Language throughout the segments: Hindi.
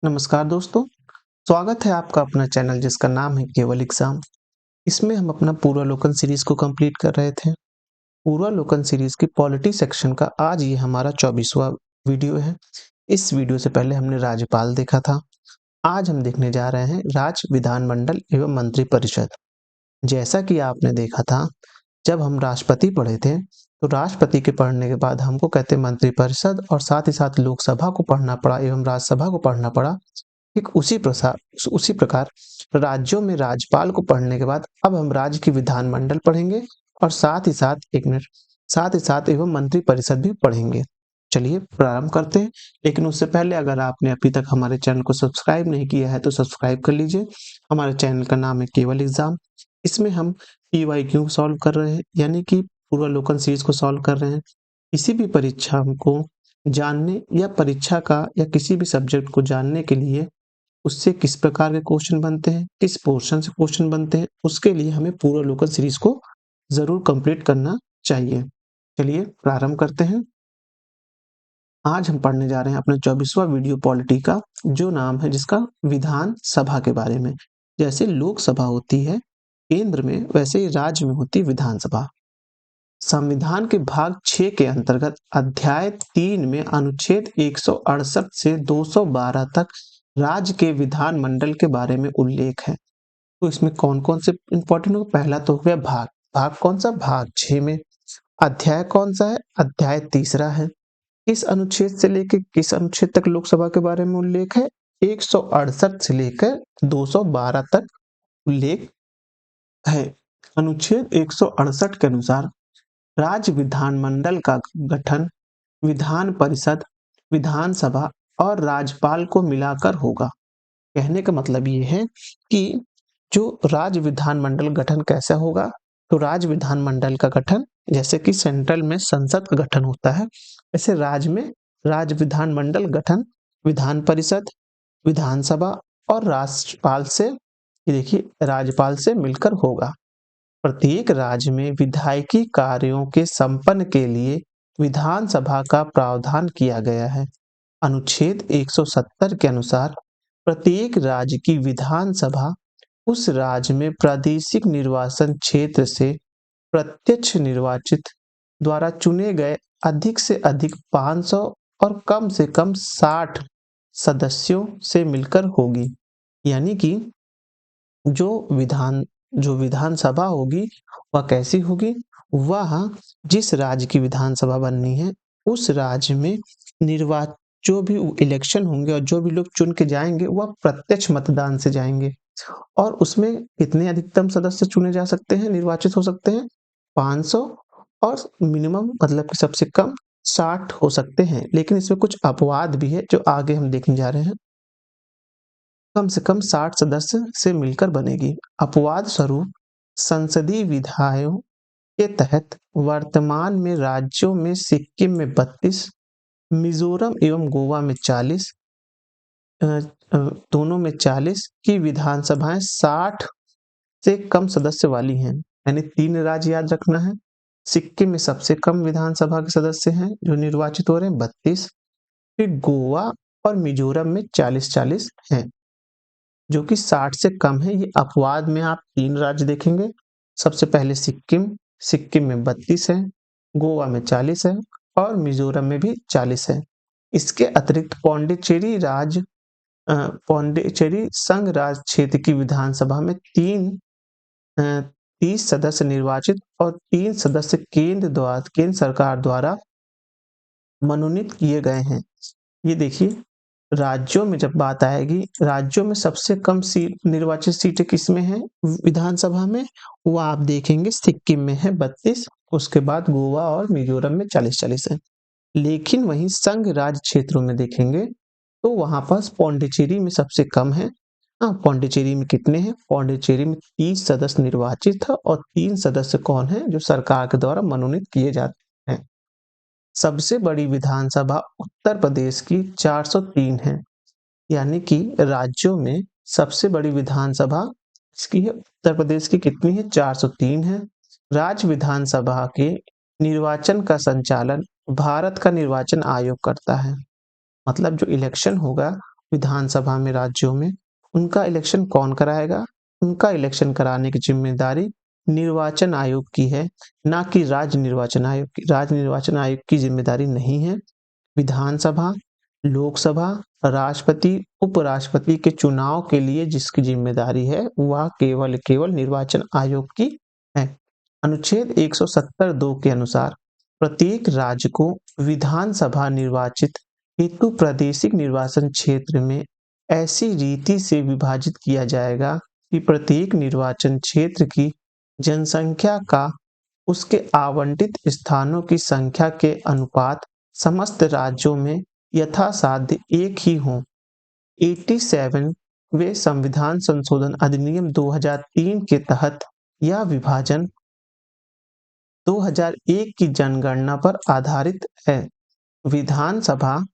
नमस्कार दोस्तों, स्वागत है आपका अपना चैनल जिसका नाम है केवल एग्जाम। इसमें हम अपना पूर्वालोकन सीरीज को कंप्लीट कर रहे थे। पूर्वालोकन सीरीज की पॉलिटी सेक्शन का आज ये हमारा 24वां वीडियो है। इस वीडियो से पहले हमने राज्यपाल देखा था। आज हम देखने जा रहे हैं राज्य विधानमंडल एवं मंत्रिपरिषद। जैसा कि आपने देखा था, जब हम राष्ट्रपति पढ़े थे तो राष्ट्रपति के पढ़ने के बाद हमको कहते मंत्रिपरिषद और साथ ही साथ लोकसभा को पढ़ना पड़ा एवं राज्यसभा को पढ़ना पड़ा। ठीक उसी प्रकार राज्यों में राज्यपाल को पढ़ने के बाद अब हम राज्य की विधानमंडल पढ़ेंगे और साथ ही साथ एवं मंत्रिपरिषद भी पढ़ेंगे। चलिए प्रारंभ करते हैं, लेकिन उससे पहले अगर आपने अभी तक हमारे चैनल को सब्सक्राइब नहीं किया है तो सब्सक्राइब कर लीजिए। हमारे चैनल का नाम है केवल एग्जाम। इसमें हम PYQ सॉल्व कर रहे हैं, यानी कि पूर्वालोकन सीरीज को सॉल्व कर रहे हैं। किसी भी परीक्षा को जानने या परीक्षा का या किसी भी सब्जेक्ट को जानने के लिए उससे किस प्रकार के क्वेश्चन बनते हैं, किस पोर्शन से क्वेश्चन बनते हैं, उसके लिए हमें पूर्वालोकन सीरीज को जरूर कंप्लीट करना चाहिए। चलिए प्रारंभ करते हैं। आज हम पढ़ने जा रहे हैं अपना 24वां वीडियो पॉलिटी का, जो नाम है जिसका विधान सभा के बारे में। जैसे लोकसभा होती है केंद्र में, वैसे ही राज्य में होती विधानसभा। संविधान के भाग 6 के अंतर्गत अध्याय 3 में अनुच्छेद 168 से 212 तक राज्य के विधानमंडल के बारे में उल्लेख है। तो इसमें कौन कौन से इंपॉर्टेंट हो? पहला तो हो गया भाग। भाग कौन सा? भाग 6 में। अध्याय कौन सा है? अध्याय 3 है। किस अनुच्छेद से लेकर किस अनुच्छेद तक लोकसभा के बारे में उल्लेख है? 168 से लेकर 212 तक उल्लेख है। अनुच्छेद 168 के अनुसार राज्य विधानमंडल का गठन विधान परिषद, विधानसभा और राज्यपाल को मिलाकर होगा। कहने का मतलब ये है कि जो राज्य विधानमंडल गठन कैसा होगा, तो राज्य विधानमंडल का गठन जैसे कि सेंट्रल में संसद का गठन होता है, ऐसे राज्य में राज्य विधानमंडल गठन विधान परिषद, विधानसभा और राज्यपाल से, ये देखिए राज्यपाल से मिलकर होगा। प्रत्येक राज्य में विधायिकी कार्यों के संपन्न के लिए विधानसभा का प्रावधान किया गया है। अनुच्छेद 170 के अनुसार प्रत्येक राज्य की विधानसभा उस राज्य में प्रादेशिक निर्वाचन क्षेत्र से प्रत्यक्ष निर्वाचित द्वारा चुने गए अधिक से अधिक 500 और कम से कम 60 सदस्यों से मिलकर होगी। यानी कि जो विधानसभा होगी वह कैसी होगी? वह जिस राज्य की विधानसभा बननी है उस राज्य में जो भी इलेक्शन होंगे और जो भी लोग चुन के जाएंगे वह प्रत्यक्ष मतदान से जाएंगे। और उसमें कितने अधिकतम सदस्य चुने जा सकते हैं, निर्वाचित हो सकते हैं? 500 और मिनिमम मतलब कि सबसे कम 60 हो सकते हैं। लेकिन इसमें कुछ अपवाद भी है जो आगे हम देखने जा रहे हैं। कम से कम 60 सदस्य से मिलकर बनेगी। अपवाद स्वरूप संसदीय विधायों के तहत वर्तमान में राज्यों में सिक्किम में 32, मिजोरम एवं गोवा में 40, दोनों में 40 की विधानसभाएं 60 से कम सदस्य वाली हैं। यानी 3 राज्य याद रखना है। सिक्किम में सबसे कम विधानसभा के सदस्य हैं जो निर्वाचित हो रहे हैं 32, फिर गोवा और मिजोरम में 40-40 हैं जो कि 60 से कम है। ये अपवाद में आप 3 राज्य देखेंगे। सबसे पहले सिक्किम में 32 है, गोवा में 40 है और मिजोरम में भी 40 है। इसके अतिरिक्त पौंडीचेरी संघ राज्य क्षेत्र की विधानसभा में 30 सदस्य निर्वाचित और 3 सदस्य केंद्र सरकार द्वारा मनोनीत किए गए हैं। ये देखिए, राज्यों में जब बात आएगी, राज्यों में सबसे कम निर्वाचित सीटें किसमें हैं विधानसभा में? वो आप देखेंगे सिक्किम में है 32, उसके बाद गोवा और मिजोरम में 40-40 है। लेकिन वहीं संघ राज्य क्षेत्रों में देखेंगे तो वहां पास पौंडीचेरी में सबसे कम है। हाँ, पौंडीचेरी में कितने हैं? पौंडीचेरी में 30 सदस्य निर्वाचित है और 3 सदस्य कौन है? जो सरकार के द्वारा मनोनीत किए जाते हैं। सबसे बड़ी विधानसभा उत्तर प्रदेश की 403 है। यानी कि राज्यों में सबसे बड़ी विधानसभा इसकी है उत्तर प्रदेश की, कितनी है? 403 है। राज्य विधानसभा के निर्वाचन का संचालन भारत का निर्वाचन आयोग करता है। मतलब जो इलेक्शन होगा विधानसभा में राज्यों में, उनका इलेक्शन कौन कराएगा? उनका इलेक्शन कराने की जिम्मेदारी निर्वाचन आयोग की है, ना कि राज्य निर्वाचन आयोग की। राज्य निर्वाचन आयोग की जिम्मेदारी नहीं है। विधानसभा, लोकसभा, राष्ट्रपति, उपराष्ट्रपति के चुनाव के लिए जिसकी जिम्मेदारी है वह केवल निर्वाचन आयोग की है। अनुच्छेद 170(2) के अनुसार प्रत्येक राज्य को विधानसभा निर्वाचित हेतु प्रादेशिक निर्वाचन क्षेत्र में ऐसी रीति से विभाजित किया जाएगा कि प्रत्येक निर्वाचन क्षेत्र की जनसंख्या का उसके आवंटित स्थानों की संख्या के अनुपात समस्त राज्यों में यथासाध्य एक ही हो। 87वें संविधान संशोधन अधिनियम 2003 के तहत यह विभाजन 2001 की जनगणना पर आधारित है। विधानसभा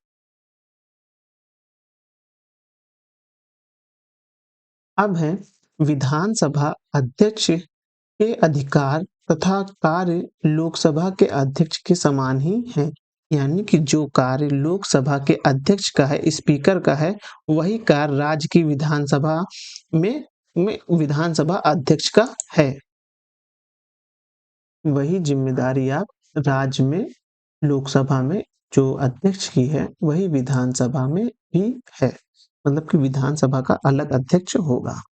अब है विधानसभा अध्यक्ष के अधिकार तथा कार्य लोकसभा के अध्यक्ष के समान ही है। यानी कि जो कार्य लोकसभा के अध्यक्ष का है, स्पीकर का है, वही कार्य राज्य की विधानसभा में विधानसभा अध्यक्ष का है। वही जिम्मेदारी आप राज्य में लोकसभा में जो अध्यक्ष की है वही विधानसभा में भी है। मतलब कि विधानसभा का अलग अध्यक्ष होगा।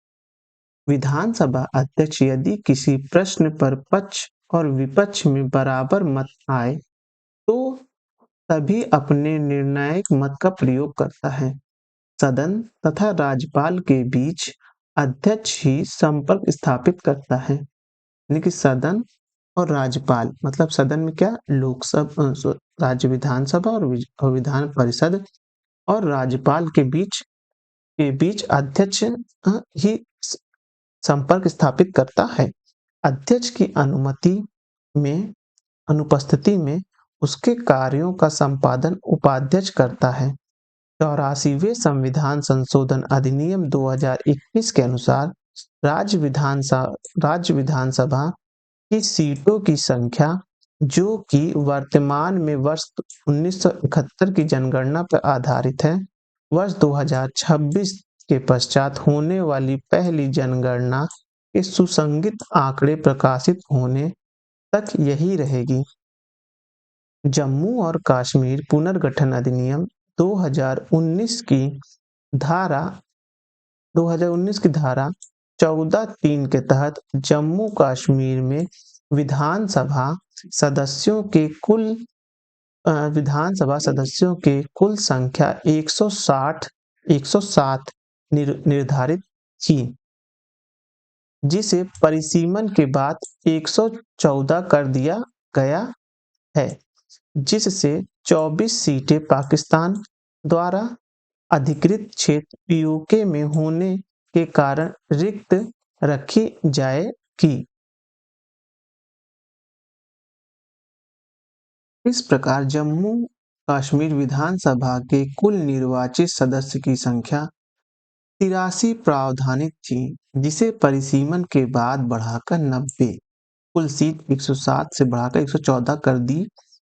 विधानसभा अध्यक्ष यदि किसी प्रश्न पर पक्ष और विपक्ष में बराबर मत आए तो तभी अपने निर्णायक मत का प्रयोग करता है। सदन तथा राज्यपाल के बीच अध्यक्ष ही संपर्क स्थापित करता है। यानी कि सदन और राज्यपाल, मतलब सदन में क्या, लोकसभा, राज्य विधानसभा और विधान परिषद और राज्यपाल के बीच अध्यक्ष ही संपर्क स्थापित करता है। अध्यक्ष की अनुपस्थिति में उसके कार्यों का संपादन उपाध्यक्ष करता है। 84वें संविधान संशोधन अधिनियम 2021 के अनुसार राज्य विधानसभा की सीटों की संख्या, जो कि वर्तमान में वर्ष 1971 की जनगणना पर आधारित है, वर्ष 2026 के पश्चात होने वाली पहली जनगणना के सुसंगत आंकड़े प्रकाशित होने तक यही रहेगी। जम्मू और कश्मीर पुनर्गठन अधिनियम 2019 की धारा 14(3) के तहत जम्मू कश्मीर में विधानसभा सदस्यों के कुल संख्या 107 निर्धारित की, जिसे परिसीमन के बाद 114 कर दिया गया है, जिससे 24 सीटें पाकिस्तान द्वारा अधिकृत क्षेत्र पीओके में होने के कारण रिक्त रखी जाएगी। इस प्रकार जम्मू कश्मीर विधानसभा के कुल निर्वाचित सदस्य की संख्या 83 प्रावधानिक थी, जिसे परिसीमन के बाद बढ़ाकर 90 कुल सीट 107 से बढ़ाकर 114 कर दी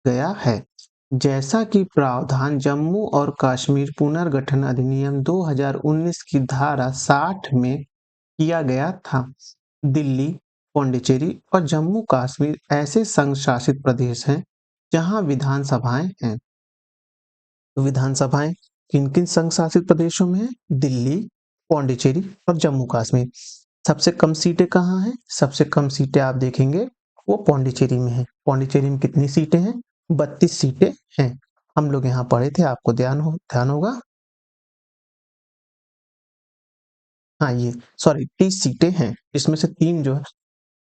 गया है। जैसा कि प्रावधान जम्मू और कश्मीर पुनर्गठन अधिनियम 2019 की धारा 60 में किया गया था। दिल्ली, पौंडीचेरी और जम्मू कश्मीर ऐसे संघ शासित प्रदेश हैं जहां विधानसभाएं हैं। तो विधानसभाएं किन किन संघ शासित प्रदेशों में है? दिल्ली, पौंडीचेरी और जम्मू कश्मीर। सबसे कम सीटें कहाँ हैं? सबसे कम सीटें आप देखेंगे वो पौंडीचेरी में है। पौंडीचेरी में कितनी सीटें हैं? 32 सीटें हैं। हम लोग यहाँ पढ़े थे, आपको ध्यान होगा। हाँ, ये 30 सीटें हैं, इसमें से 3 जो है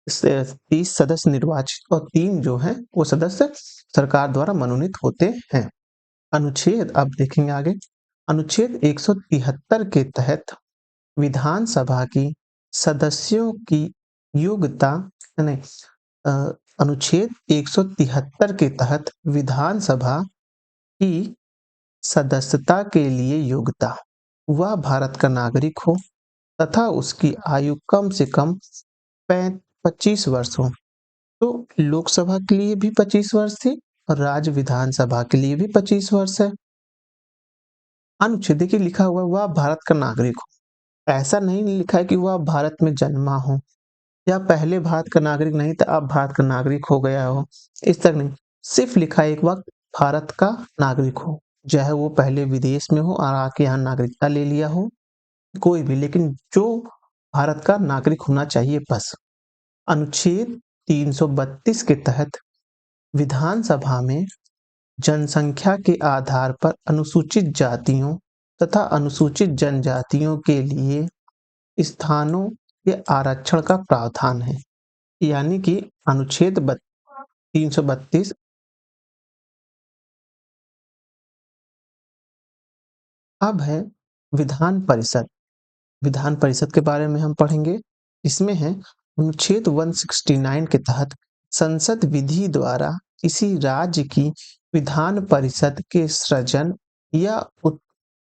30 सदस्य निर्वाचित और 3 जो हैं वो सदस्य सरकार द्वारा मनोनीत होते हैं। अनुच्छेद अब देखेंगे आगे। अनुच्छेद 173 के तहत विधानसभा की सदस्यों की योग्यता नहीं, अनुच्छेद 173 के तहत विधानसभा की सदस्यता के लिए योग्यता, वह भारत का नागरिक हो तथा उसकी आयु कम से कम 25 वर्ष हो। तो लोकसभा के लिए भी 25 वर्ष थी और राज्य विधानसभा के लिए भी 25 वर्ष है। अनुच्छेद देखिए लिखा हुआ है वह भारत का नागरिक हो। ऐसा नहीं लिखा है कि वह भारत में जन्मा हो या पहले भारत का नागरिक नहीं था अब भारत का नागरिक हो गया हो, इस तक नहीं। सिर्फ लिखा है एक वक्त भारत का नागरिक हो, चाहे वो पहले विदेश में हो और आके यहाँ नागरिकता ले लिया हो, कोई भी, लेकिन जो भारत का नागरिक होना चाहिए बस। अनुच्छेद 332 के तहत विधानसभा में जनसंख्या के आधार पर अनुसूचित जातियों तथा अनुसूचित जनजातियों के लिए स्थानों के आरक्षण का प्रावधान है। यानी कि अनुच्छेद 332। अब है विधान परिषद। विधान परिषद के बारे में हम पढ़ेंगे। इसमें है अनुच्छेद 169 के तहत संसद विधि द्वारा किसी राज्य की विधान परिषद के सृजन या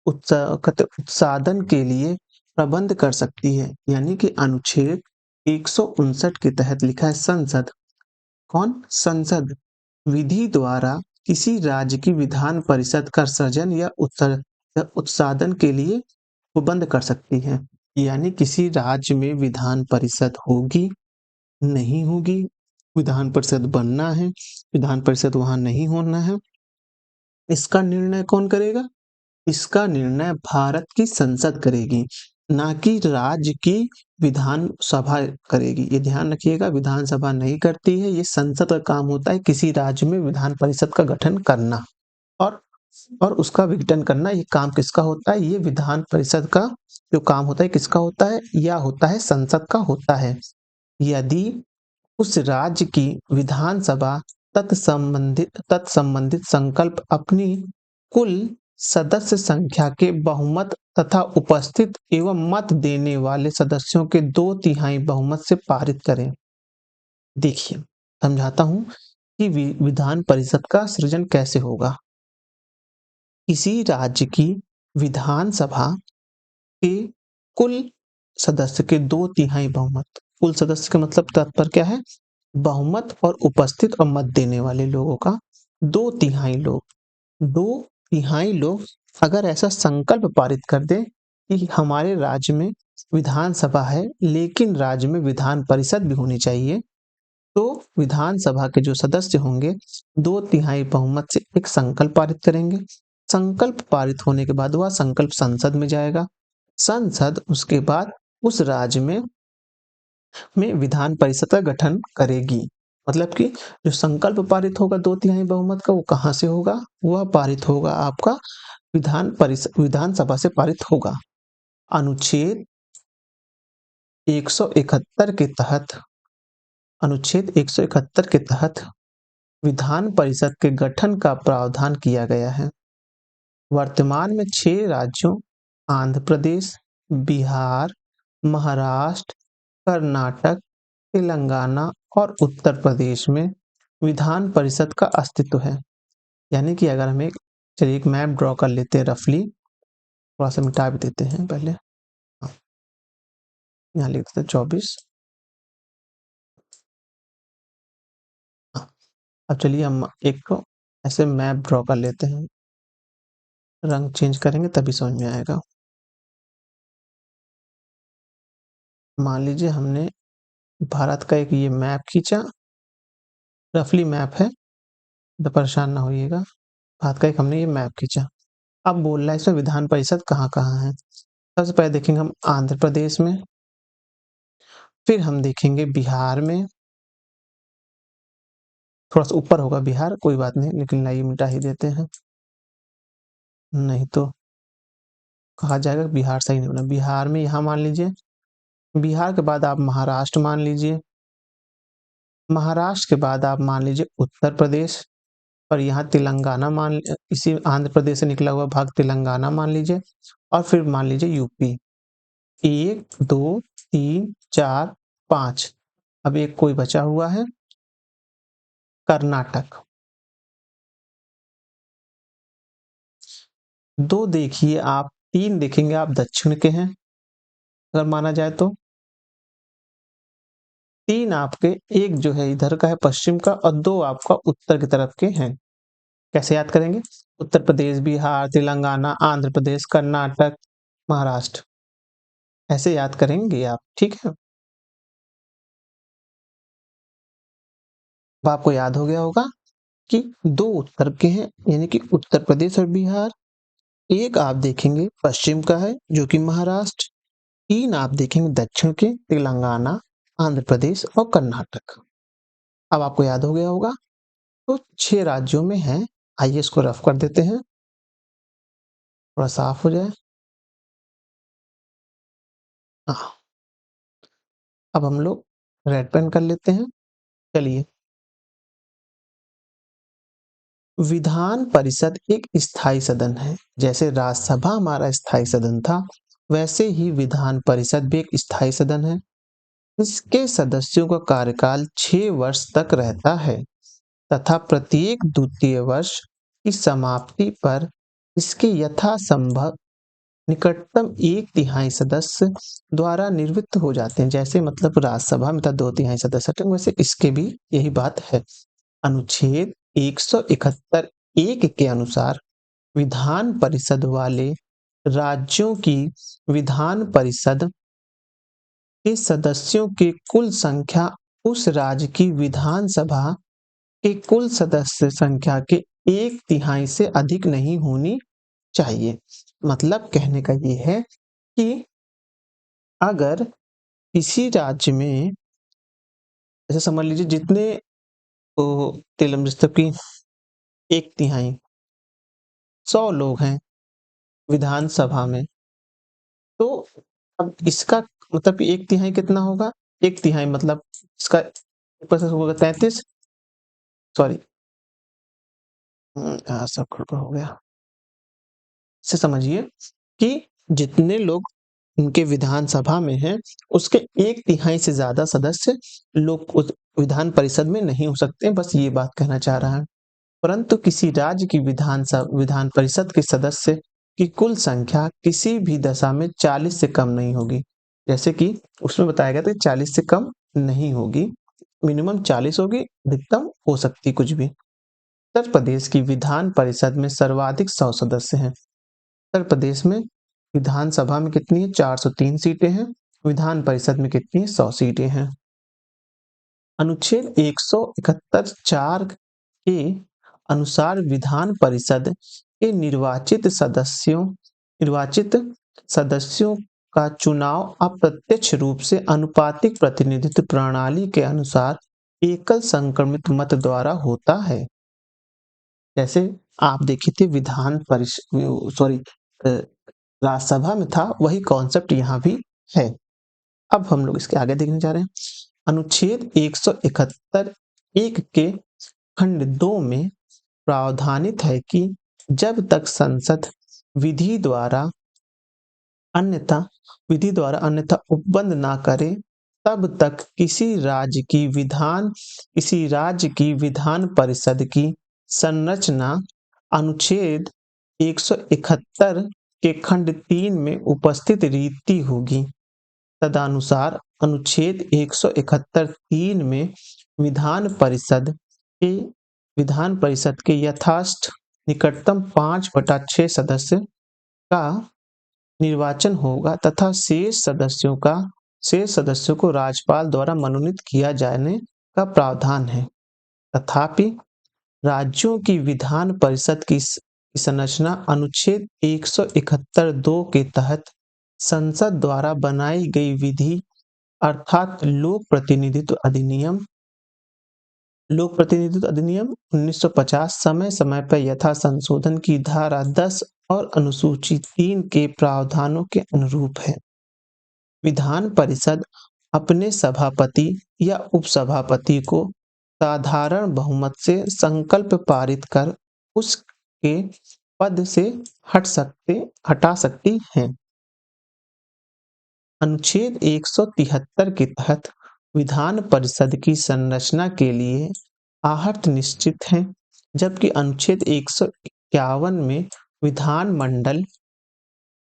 उत्साधन के लिए प्रबंध कर सकती है। यानी कि अनुच्छेद 159 के तहत लिखा है संसद, कौन? संसद विधि द्वारा किसी राज्य की विधान परिषद का सृजन या उत्साधन के लिए प्रबंध कर सकती है। यानी किसी राज्य में विधान परिषद होगी, नहीं होगी, विधान परिषद बनना है, विधान परिषद वहां नहीं होना है, इसका निर्णय कौन करेगा? इसका निर्णय भारत की संसद करेगी, ना कि राज्य की विधानसभा करेगी। ये ध्यान रखिएगा, विधानसभा नहीं करती है, ये संसद का काम होता है किसी राज्य में विधान परिषद का गठन करना और उसका विघटन करना। ये काम किसका होता है? ये विधान परिषद का जो काम होता है किसका होता है? या होता है संसद का होता है। यदि उस राज्य की विधानसभा तत्संबंधित संकल्प अपनी कुल सदस्य संख्या के बहुमत तथा उपस्थित एवं मत देने वाले सदस्यों के 2/3 बहुमत से पारित करें। देखिए समझाता हूं कि विधान परिषद का सृजन कैसे होगा। किसी राज्य की विधानसभा के कुल सदस्य के 2/3 बहुमत, कुल सदस्य का मतलब तात्पर्य क्या है? बहुमत और उपस्थित और मत देने वाले लोगों का 2/3 लोग, 2/3 लोग अगर ऐसा संकल्प पारित कर दे कि हमारे राज्य में विधानसभा है लेकिन राज्य में विधान परिषद भी होनी चाहिए, तो विधानसभा के जो सदस्य होंगे 2/3 बहुमत से एक संकल्प पारित करेंगे। संकल्प पारित होने के बाद वह संकल्प संसद में जाएगा। संसद उसके बाद उस राज्य में विधान परिषद का गठन करेगी। मतलब कि जो संकल्प पारित होगा 2/3 बहुमत का, वो कहां से होगा? वह पारित होगा आपका विधानसभा से पारित होगा। अनुच्छेद 171 के तहत अनुच्छेद 171 के तहत विधान परिषद के गठन का प्रावधान किया गया है। वर्तमान में 6 राज्यों आंध्र प्रदेश, बिहार, महाराष्ट्र, कर्नाटक, तेलंगाना और उत्तर प्रदेश में विधान परिषद का अस्तित्व है। यानी कि अगर हम चलिए एक मैप ड्रॉ कर लेते हैं रफली, थोड़ा सा मिटा भी देते हैं पहले। यहाँ लिख देते हैं 24। अब चलिए हम एक ऐसे मैप ड्रॉ कर लेते हैं, रंग चेंज करेंगे तभी समझ में आएगा। मान लीजिए हमने भारत का एक ये मैप खींचा, रफली मैप है तो परेशान ना होइएगा। भारत का एक हमने ये मैप खींचा। अब बोल रहा है इसमें विधान परिषद कहाँ कहाँ है। सबसे पहले देखेंगे हम आंध्र प्रदेश में, फिर हम देखेंगे बिहार में, थोड़ा सा ऊपर होगा बिहार, कोई बात नहीं, लेकिन लाइए मिटा ही देते हैं, नहीं तो कहा जाएगा बिहार सही नहीं बना। बिहार में यहाँ मान लीजिए, बिहार के बाद आप महाराष्ट्र मान लीजिए, महाराष्ट्र के बाद आप मान लीजिए उत्तर प्रदेश, और यहाँ तेलंगाना मान, इसी आंध्र प्रदेश से निकला हुआ भाग तेलंगाना मान लीजिए, और फिर मान लीजिए यूपी। 1 2 3 4 5, अब एक कोई बचा हुआ है कर्नाटक। 2 देखिए आप, 3 देखेंगे आप दक्षिण के हैं अगर माना जाए तो, 3 आपके, एक जो है इधर का है पश्चिम का, और 2 आपका उत्तर की तरफ के हैं। कैसे याद करेंगे? उत्तर प्रदेश, बिहार, तेलंगाना, आंध्र प्रदेश, कर्नाटक, महाराष्ट्र, ऐसे याद करेंगे आप, ठीक है? अब आपको याद हो गया होगा कि 2 उत्तर के हैं, यानी कि उत्तर प्रदेश और बिहार। एक आप देखेंगे पश्चिम का है, जो कि महाराष्ट्र। 3 आप देखेंगे दक्षिण के, तेलंगाना, आंध्र प्रदेश और कर्नाटक। अब आपको याद हो गया होगा, तो 6 राज्यों में है। आइए इसको रफ कर देते हैं, थोड़ा साफ हो जाए। हाँ, अब हम लोग रेड पेन कर लेते हैं। चलिए, विधान परिषद एक स्थायी सदन है। जैसे राज्यसभा हमारा स्थायी सदन था, वैसे ही विधान परिषद भी एक स्थायी सदन है। इसके सदस्यों का कार्यकाल 6 वर्ष तक रहता है तथा प्रत्येक द्वितीय वर्ष की समाप्ति पर इसके यथासंभव निकटतम 1/3 सदस्य द्वारा निवृत्त हो जाते हैं। जैसे मतलब राज्यसभा में था 2/3 सदस्य, तो वैसे इसके भी यही बात है। अनुच्छेद 171 एक के अनुसार विधान परिषद वाले राज्यों की विधान परिषद के सदस्यों की कुल संख्या उस राज्य की विधानसभा के कुल सदस्य संख्या के 1/3 से अधिक नहीं होनी चाहिए। मतलब कहने का ये है कि अगर किसी राज्य में, जैसे समझ लीजिए जितने तेलम मतलब की 1/3 100 लोग हैं विधानसभा में, तो अब इसका मतलब कि 1/3 कितना होगा? 1/3 मतलब इसका ऊपर से होगा 33, सॉरी, सब गड़बड़ हो गया। से समझिए कि जितने लोग उनके विधानसभा में हैं, उसके 1/3 से ज्यादा सदस्य लोग उस विधान परिषद में नहीं हो सकते। बस ये बात कहना चाह रहा है। परंतु किसी राज्य की विधान परिषद के सदस्य की कुल संख्या किसी भी दशा में 40 से कम नहीं होगी। जैसे कि उसमें बताया गया था कि 40 से कम नहीं होगी, मिनिमम 40 होगी, अधिकतम हो सकती कुछ भी। उत्तर प्रदेश की विधान परिषद में सर्वाधिक 100 सदस्य हैं। उत्तर प्रदेश में विधानसभा में कितनी है? 403 सीटें हैं। विधान परिषद में कितनी है? 100 सीटें हैं। अनुच्छेद 171 4 के अनुसार विधान परिषद के निर्वाचित सदस्यों का चुनाव अप्रत्यक्ष रूप से आनुपातिक प्रतिनिधित्व प्रणाली के अनुसार एकल संक्रमित मत द्वारा होता है। जैसे आप देखे थे विधान परिषद, सॉरी, राज्यसभा में था, वही कॉन्सेप्ट यहाँ भी है। अब हम लोग इसके आगे देखने जा रहे हैं। अनुच्छेद 171 1 के खंड 2 में प्रावधानित है कि जब तक संसद विधि द्वारा अन्यथा उपबंध ना करे, तब तक किसी राज्य की विधान परिषद की संरचना अनुच्छेद 171 के खंड 3 में उपस्थित रीति होगी। तदनुसार अनुच्छेद 171 3 में विधान परिषद के यथास्थ निकटतम 5/6 सदस्य का निर्वाचन होगा तथा शेष सदस्यों को राज्यपाल द्वारा मनोनीत किया जाने का प्रावधान है। तथापि राज्यों की विधान परिषद की संरचना अनुच्छेद 171 2 के तहत संसद द्वारा बनाई गई विधि अर्थात लोक प्रतिनिधित्व अधिनियम 1950 समय समय पर यथा संशोधन की धारा 10 और अनुसूची 3 के प्रावधानों के अनुरूप है। विधान परिषद अपने सभापति या उपसभापति को साधारण बहुमत से संकल्प पारित कर उसके पद से हटा सकती हैं। अनुच्छेद 173 के तहत विधान परिषद की संरचना के लिए आहर्त निश्चित है, जबकि अनुच्छेद 151 में विधानमंडल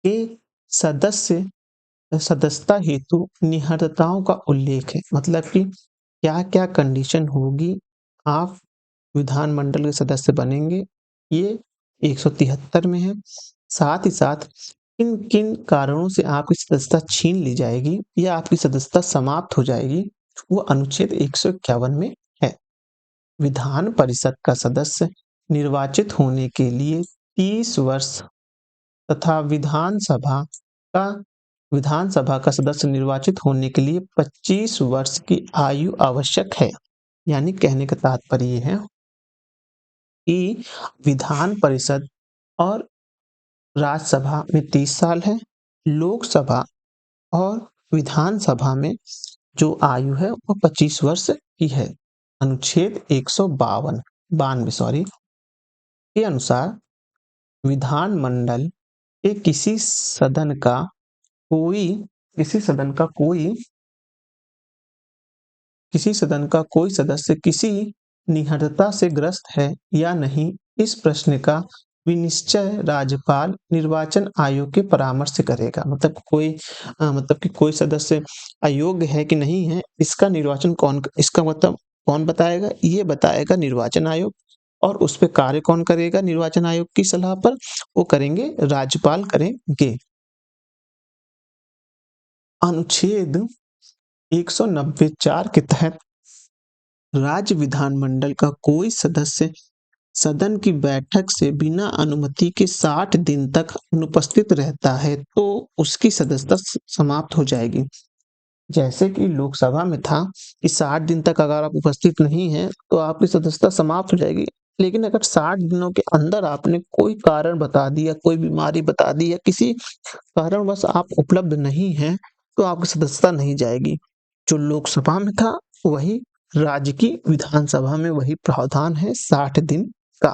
के सदस्यता हेतु निहर्ताओं का उल्लेख है। मतलब कि क्या क्या कंडीशन होगी, आप विधानमंडल के सदस्य बनेंगे ये 173 में है। साथ ही साथ किन किन कारणों से आपकी सदस्यता छीन ली जाएगी या आपकी सदस्यता समाप्त हो जाएगी, वो अनुच्छेद 151 में है। विधान परिषद का सदस्य निर्वाचित होने के लिए 30 वर्ष तथा का विधानसभा का सदस्य निर्वाचित होने के लिए 25 वर्ष की आयु आवश्यक है। यानी कहने का तात्पर्य ये है कि विधान परिषद और राज्यसभा में 30 साल है, लोकसभा और विधानसभा में जो आयु है वो 25 वर्ष की है। अनुच्छेद 152 92 के अनुसार विधानमंडल के कोई किसी सदन का कोई सदस्य किसी निहत्था से ग्रस्त है या नहीं, इस प्रश्न का विनिश्चय राज्यपाल निर्वाचन आयोग के परामर्श से करेगा। मतलब कि कोई सदस्य अयोग्य है कि नहीं है, इसका मतलब कौन बताएगा? ये बताएगा निर्वाचन आयोग। और उस पे कार्य कौन करेगा? निर्वाचन आयोग की सलाह पर वो करेंगे, राज्यपाल करेंगे। अनुच्छेद 194 के तहत राज्य विधानमंडल का कोई सदस्य सदन की बैठक से बिना अनुमति के 60 दिन तक अनुपस्थित रहता है तो उसकी सदस्यता समाप्त हो जाएगी। जैसे कि लोकसभा में था कि 60 दिन तक अगर आप उपस्थित नहीं हैं तो आपकी सदस्यता समाप्त हो जाएगी। लेकिन अगर 60 दिनों के अंदर आपने कोई कारण बता दिया, कोई बीमारी बता दी या किसी कारणवश आप उपलब्ध नहीं हैं, तो आपकी सदस्यता नहीं जाएगी। जो लोकसभा में था वही राज्य की विधानसभा में वही प्रावधान है 60 दिन का।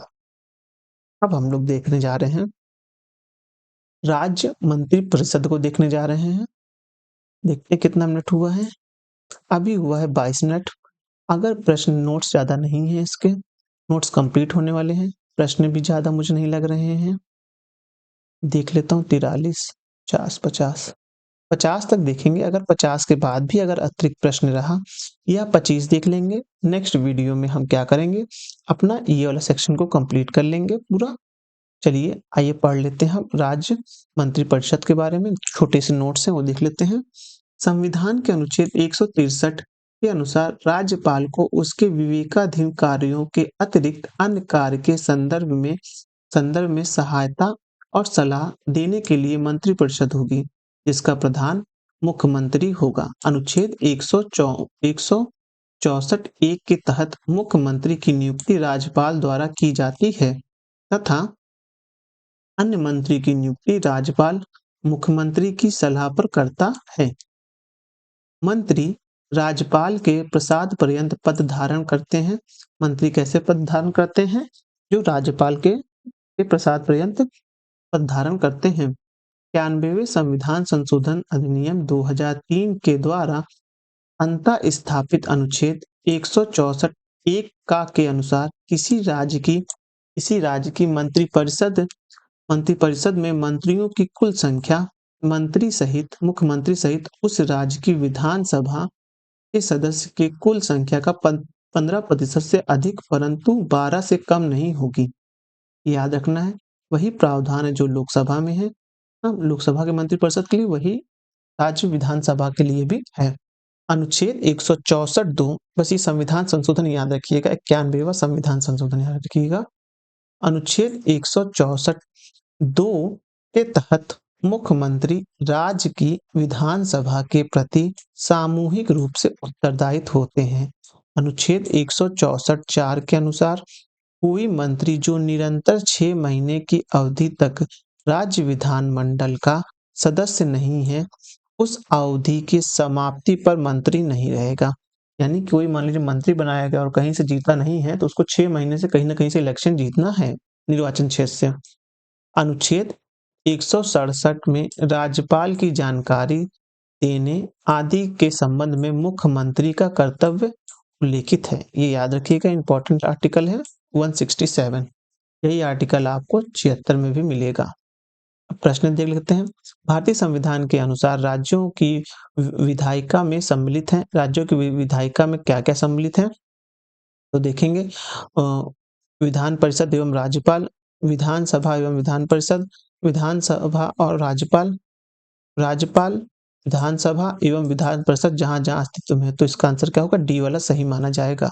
अब हम लोग देखने जा रहे हैं राज्य मंत्री परिषद को देखने जा रहे हैं। देखते कितना मिनट हुआ है। अभी हुआ है 22 मिनट। अगर प्रश्न नोट्स ज्यादा नहीं है, इसके नोट्स कंप्लीट होने वाले हैं, प्रश्न भी ज्यादा मुझे नहीं लग रहे हैं। देख लेता हूँ 43 50 50 तक देखेंगे। अगर 50 के बाद भी अगर अतिरिक्त प्रश्न रहा या 25 देख लेंगे। नेक्स्ट वीडियो में हम क्या करेंगे, अपना ये वाला सेक्शन को कंप्लीट कर लेंगे पूरा। चलिए आइए पढ़ लेते हैं हम राज्य मंत्रिपरिषद के बारे में। छोटे से नोट्स हैं वो देख लेते हैं। संविधान के अनुच्छेद 163 के अनुसार राज्यपाल को उसके विवेकाधीन कार्यों के अतिरिक्त अन्य कार्य के संदर्भ में सहायता और सलाह देने के लिए मंत्रिपरिषद होगी, जिसका प्रधान मुख्यमंत्री होगा। अनुच्छेद 164 एक के तहत मुख्यमंत्री की नियुक्ति राज्यपाल द्वारा की जाती है तथा अन्य मंत्री की नियुक्ति राज्यपाल मुख्यमंत्री की सलाह पर करता है। मंत्री राज्यपाल के प्रसाद पर्यंत पद धारण करते हैं। मंत्री कैसे पद धारण करते हैं? जो राज्यपाल के प्रसाद पर्यंत पद धारण करते हैं। 91वें संविधान संशोधन अधिनियम 2003 के द्वारा अंतः स्थापित अनुच्छेद 164 एक का के अनुसार किसी राज्य की मंत्रिपरिषद में मंत्रियों की कुल संख्या मुख्यमंत्री सहित उस राज्य की विधानसभा के सदस्य के कुल संख्या का 15% से अधिक परंतु 12 से कम नहीं होगी। याद रखना है, वही प्रावधान है जो लोकसभा में है। लोकसभा के मंत्रिपरिषद के लिए वही राज्य विधानसभा के लिए भी है। अनुच्छेद 164(2) बस ये संविधान संशोधन याद रखिएगा, 91वां संविधान संशोधन याद रखिएगा। अनुच्छेद 164(2) के तहत मुख्यमंत्री राज्य की विधानसभा के प्रति सामूहिक रूप से उत्तरदायित्व होते हैं। अनुच्छेद 164(4) के अनुसार कोई मंत्री जो निरंतर 6 महीने की अवधि तक राज्य विधानमंडल का सदस्य नहीं है, उस अवधि की समाप्ति पर मंत्री नहीं रहेगा। यानी कोई मान लीजिए मंत्री बनाया गया और कहीं से जीता नहीं है तो उसको 6 महीने से कहीं ना कहीं से इलेक्शन जीतना है निर्वाचन क्षेत्र से। अनुच्छेद 167 में राज्यपाल की जानकारी देने आदि के संबंध में मुख्यमंत्री का कर्तव्य उल्लेखित है। ये याद रखिएगा, इंपॉर्टेंट आर्टिकल है 167। यही आर्टिकल आपको 76 में भी मिलेगा। अब प्रश्न देख लेते हैं। भारतीय संविधान के अनुसार राज्यों की विधायिका में सम्मिलित है। राज्यों की विधायिका में क्या क्या सम्मिलित है तो देखेंगे, विधान परिषद एवं राज्यपाल, विधानसभा एवं विधान परिषद, विधानसभा और राज्यपाल, राज्यपाल, विधानसभा एवं विधान परिषद जहाँ-जहाँ अस्तित्व में है, तो इसका आंसर क्या होगा? डी वाला सही माना जाएगा।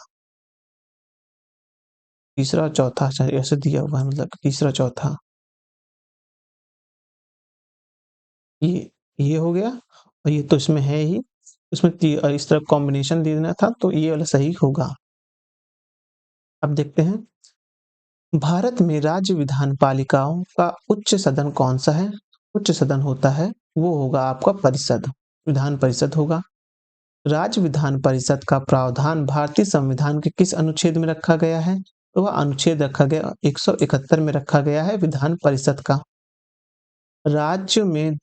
तीसरा और चौथा अच्छा ऐसे दिया हुआ है मतलब तीसरा चौथा। ये हो गया और ये तो इसमें है ही, इसमें इस तरह कॉम्बिनेशन दे देना था तो ये वाला सही होगा। अब देखते हैं, भारत में राज्य विधान पालिकाओं का उच्च सदन कौन सा है? उच्च सदन होता है वो होगा आपका परिषद, विधान परिषद होगा। राज्य विधान परिषद का प्रावधान भारतीय संविधान के किस अनुच्छेद में रखा गया है? तो वह अनुच्छेद रखा गया 171 में रखा गया है विधान परिषद का। राज्य में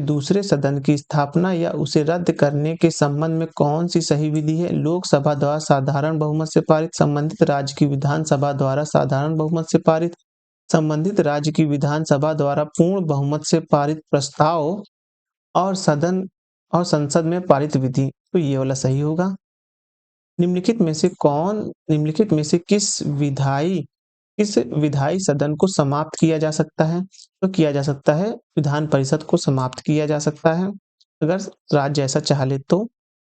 दूसरे सदन की स्थापना या उसे रद्द करने के संबंध में कौन सी सही विधि है? लोकसभा द्वारा साधारण बहुमत से पारित, संबंधित राज्य की विधानसभा द्वारा साधारण बहुमत से पारित, संबंधित राज्य की विधानसभा द्वारा पूर्ण बहुमत से पारित प्रस्ताव और सदन और संसद में पारित विधि। तो ये वाला सही होगा। निम्नलिखित में से किस विधायी सदन को समाप्त किया जा सकता है? तो किया जा सकता है विधान परिषद को समाप्त किया जा सकता है अगर राज्य ऐसा चाह ले तो।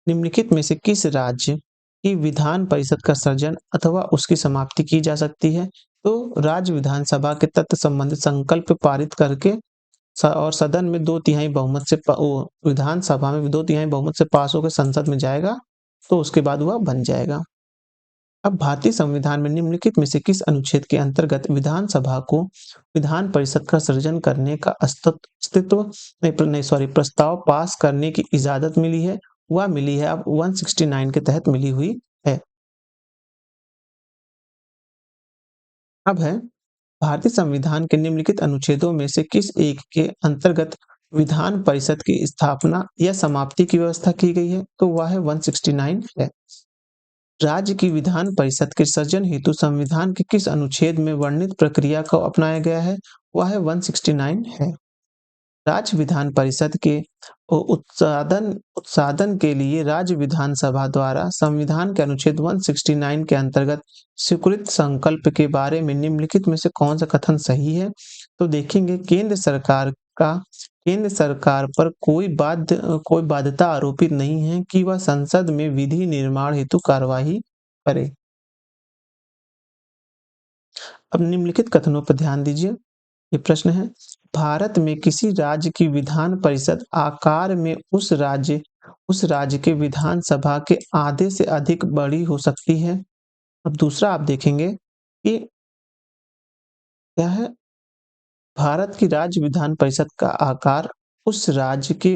निम्नलिखित में से किस राज्य की विधान परिषद का सृजन अथवा उसकी समाप्ति की जा सकती है? तो राज्य विधानसभा के तत्व संबंधित संकल्प पारित करके और सदन में 2/3 बहुमत से विधानसभा में 2/3 बहुमत से पास होकर संसद में जाएगा तो उसके बाद वह बन जाएगा। अब भारतीय संविधान में निम्नलिखित में से किस अनुच्छेद के अंतर्गत विधानसभा को विधान परिषद का सृजन करने का प्रस्ताव पास करने की इजाजत मिली है? वह मिली है अब 169 के तहत मिली हुई है। अब है भारतीय संविधान के निम्नलिखित अनुच्छेदों में से किस एक के अंतर्गत विधान परिषद की स्थापना या समाप्ति की व्यवस्था की गई है? तो वह है 169 है। राज्य की विधान परिषद के सृजन हेतु संविधान के किस अनुच्छेद में वर्णित प्रक्रिया को अपनाया गया है? वह है 169 है। राज्य विधान परिषद के उत्सादन के लिए राज्य विधानसभा द्वारा संविधान के अनुच्छेद 169 के अंतर्गत स्वीकृत संकल्प के बारे में निम्नलिखित में से कौन सा कथन सही है? तो देखेंगे, केंद्र सरकार पर कोई बाध्यता आरोपित नहीं है कि वह संसद में विधि निर्माण हेतु कार्यवाही करे। अब निम्नलिखित कथनों पर ध्यान दीजिए। ये प्रश्न है, भारत में किसी राज्य की विधान परिषद आकार में उस राज्य के विधानसभा के आधे से अधिक बड़ी हो सकती है। अब दूसरा आप देखेंगे कि क्या है, भारत की राज्य विधान परिषद का आकार उस राज्य के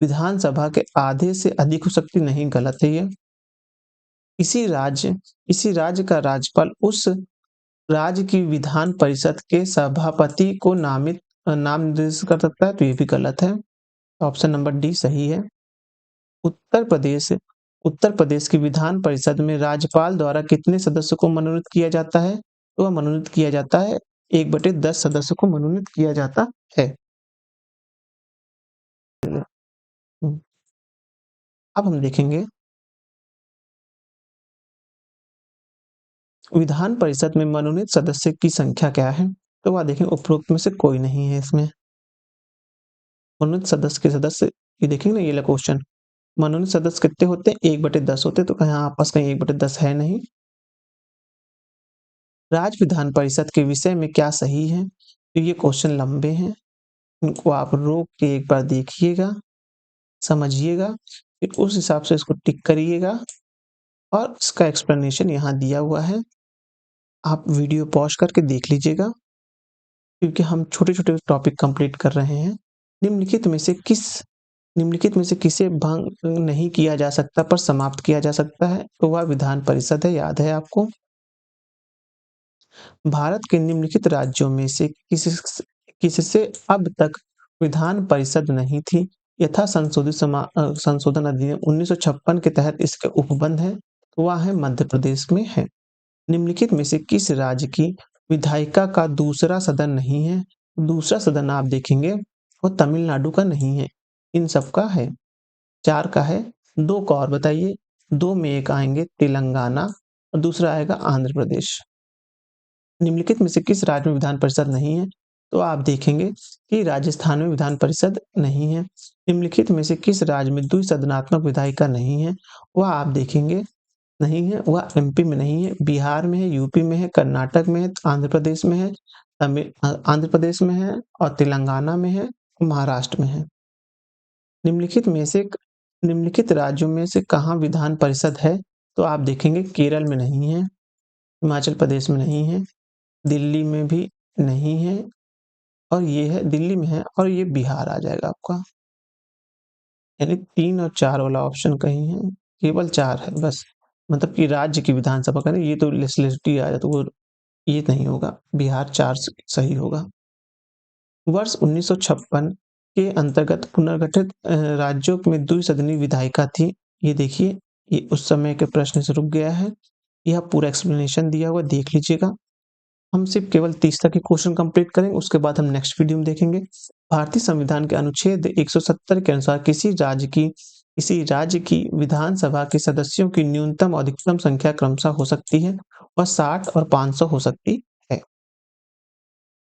विधानसभा के आधे से अधिक हो सकती नहीं, गलत है ये। इसी राज्य का राज्यपाल उस राज्य की विधान परिषद के सभापति को नाम निर्देशित कर सकता है, तो ये भी गलत है। ऑप्शन नंबर डी सही है। उत्तर प्रदेश उत्तर प्रदेश की विधान परिषद में राज्यपाल द्वारा कितने सदस्यों को मनोनीत किया जाता है? तो वह मनोनीत किया जाता है 1/10 सदस्यों को मनोनीत किया जाता है। अब हम देखेंगे विधान परिषद में मनोनीत सदस्य की संख्या क्या है? तो वह देखें उपरोक्त में से कोई नहीं है इसमें। मनोनीत सदस्य के सदस्य ये देखेंगे ना, ये वाला क्वेश्चन, मनोनीत सदस्य कितने होते हैं? 1/10 होते हैं, तो कहीं आपस कहीं 1/10 है नहीं। राज्य विधान परिषद के विषय में क्या सही है? तो ये क्वेश्चन लंबे हैं, इनको आप रोक के एक बार देखिएगा, समझिएगा, फिर उस हिसाब से इसको टिक करिएगा और इसका एक्सप्लेनेशन यहाँ दिया हुआ है। आप वीडियो पॉज़ करके देख लीजिएगा, क्योंकि हम छोटे-छोटे टॉपिक कंप्लीट कर रहे हैं। निम्नलिखित में से किसे भंग नहीं किया जा सकता पर समाप्त किया जा सकता है? तो वह विधान परिषद है, याद है आपको। भारत के निम्नलिखित राज्यों में से किससे अब तक विधान परिषद नहीं थी? यथा संशोधन अधिनियम 1956 के तहत इसके उपबंध है, तो वह है मध्य प्रदेश में है। निम्नलिखित में से किस राज्य की विधायिका का दूसरा सदन नहीं है? दूसरा सदन आप देखेंगे वो तमिलनाडु का नहीं है, इन सब का है। 4 का है, 2 का और बताइए। 2 में एक आएंगे तेलंगाना और दूसरा आएगा आंध्र प्रदेश। निम्नलिखित में से किस राज्य में विधान परिषद नहीं है? तो आप देखेंगे कि राजस्थान में विधान परिषद नहीं है। निम्नलिखित में से किस राज्य में द्विसदनात्मक विधायिका नहीं है? वह आप देखेंगे नहीं है, वह एमपी में नहीं है, बिहार में है, यूपी में है, कर्नाटक में है, आंध्र प्रदेश में है, आंध्र प्रदेश में है और तेलंगाना में है, महाराष्ट्र में है। निम्नलिखित राज्यों में से कहाँ विधान परिषद है? तो आप देखेंगे केरल में नहीं है, हिमाचल प्रदेश में नहीं है, दिल्ली में भी नहीं है और ये है दिल्ली में है और ये बिहार आ जाएगा आपका। यानी 3 और 4 वाला ऑप्शन कहीं है, केवल 4 है बस। मतलब कि राज्य की विधानसभा का नहीं, ये तो लेजिस्लेटिव आ जाता, वो ये नहीं होगा, बिहार 4 सही होगा। वर्ष 1956 के अंतर्गत पुनर्गठित राज्यों में द्विसदनीय विधायिका थी। ये देखिए, ये उस समय के प्रश्न से रुक गया है। यह पूरा एक्सप्लेनेशन दिया हुआ देख लीजिएगा। हम सिर्फ केवल 30 तक के क्वेश्चन कंप्लीट करेंगे, उसके बाद हम नेक्स्ट वीडियो में देखेंगे। भारतीय संविधान के अनुच्छेद 170 के अनुसार किसी राज्य की विधानसभा के सदस्यों की न्यूनतम और अधिकतम संख्या क्रमशः हो सकती है और 60 और 500 हो सकती है।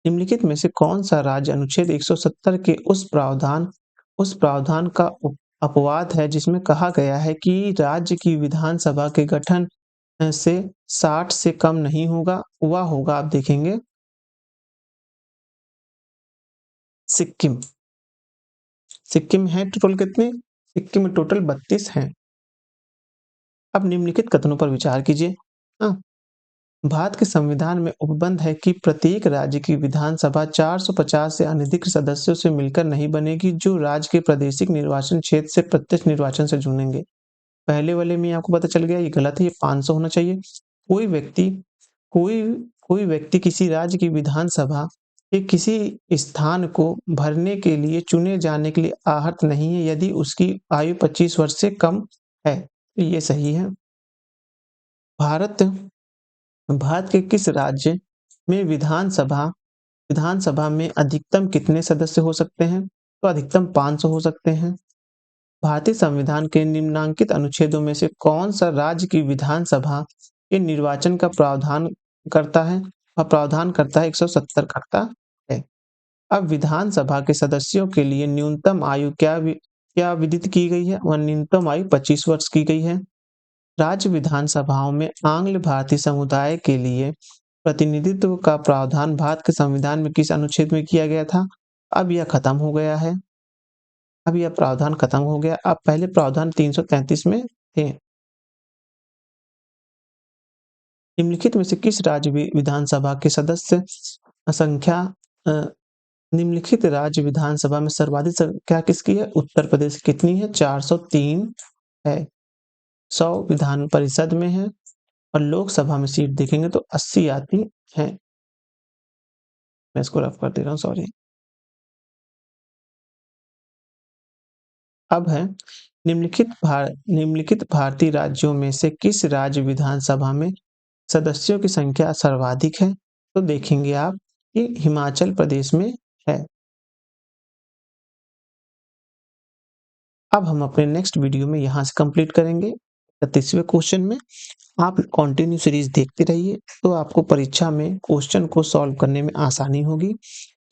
निम्नलिखित में से कौन सा राज्य अनुच्छेद 170 के उस प्रावधान का अपवाद है जिसमें कहा गया है कि राज्य की विधानसभा के गठन से 60 से कम नहीं होगा? वह होगा, आप देखेंगे, सिक्किम। सिक्किम है टोटल कितने? सिक्किम में टोटल 32 हैं। अब निम्नलिखित कथनों पर विचार कीजिए। भारत के संविधान में उपबंध है कि प्रत्येक राज्य की विधानसभा 450 से अनधिक सदस्यों से मिलकर नहीं बनेगी, जो राज्य के प्रादेशिक निर्वाचन क्षेत्र से प्रत्यक्ष निर्वाचन से चुनेंगे। पहले वाले में आपको पता चल गया, ये गलत है, ये 500 होना चाहिए। कोई व्यक्ति कोई कोई व्यक्ति किसी राज्य की विधानसभा के किसी स्थान को भरने के लिए चुने जाने के लिए आहर्त नहीं है यदि उसकी आयु 25 वर्ष से कम है। ये सही है। भारत के किस राज्य में विधानसभा में अधिकतम कितने सदस्य हो सकते हैं? तो अधिकतम 500 हो सकते हैं। भारतीय संविधान के निम्नांकित अनुच्छेदों में से कौन सा राज्य की विधानसभा के निर्वाचन का प्रावधान करता है? 170 करता है। अब विधानसभा के सदस्यों के लिए न्यूनतम आयु क्या विदित की गई है? वह न्यूनतम आयु 25 वर्ष की गई है। राज्य विधानसभाओं में आंग्ल भारतीय समुदाय के लिए प्रतिनिधित्व का प्रावधान भारत के संविधान में किस अनुच्छेद में किया गया था? अब यह खत्म हो गया है। अब यह प्रावधान खत्म हो गया। अब पहले प्रावधान 333 में थे। निम्नलिखित में से किस राज्य विधानसभा के सदस्य संख्या निम्नलिखित राज्य विधानसभा में सर्वाधिक संख्या किसकी है? उत्तर प्रदेश। कितनी है? 403 है। 100 विधान परिषद में है और लोकसभा में सीट देखेंगे तो 80 आती है। मैं इसको रफ कर दे रहा हूँ, सॉरी। अब है निम्नलिखित भारतीय राज्यों में से किस राज्य विधानसभा में सदस्यों की संख्या सर्वाधिक है? तो देखेंगे आप कि हिमाचल प्रदेश में है। अब हम अपने नेक्स्ट वीडियो में यहाँ से कंप्लीट करेंगे 31वें क्वेश्चन में। आप कंटिन्यू सीरीज देखते रहिए तो आपको परीक्षा में क्वेश्चन को सॉल्व करने में आसानी होगी।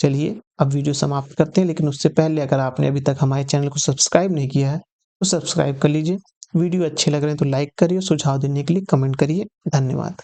चलिए अब वीडियो समाप्त करते हैं, लेकिन उससे पहले अगर आपने अभी तक हमारे चैनल को सब्सक्राइब नहीं किया है तो सब्सक्राइब कर लीजिए। वीडियो अच्छे लग रहे हैं तो लाइक करिए, सुझाव देने के लिए कमेंट करिए। धन्यवाद।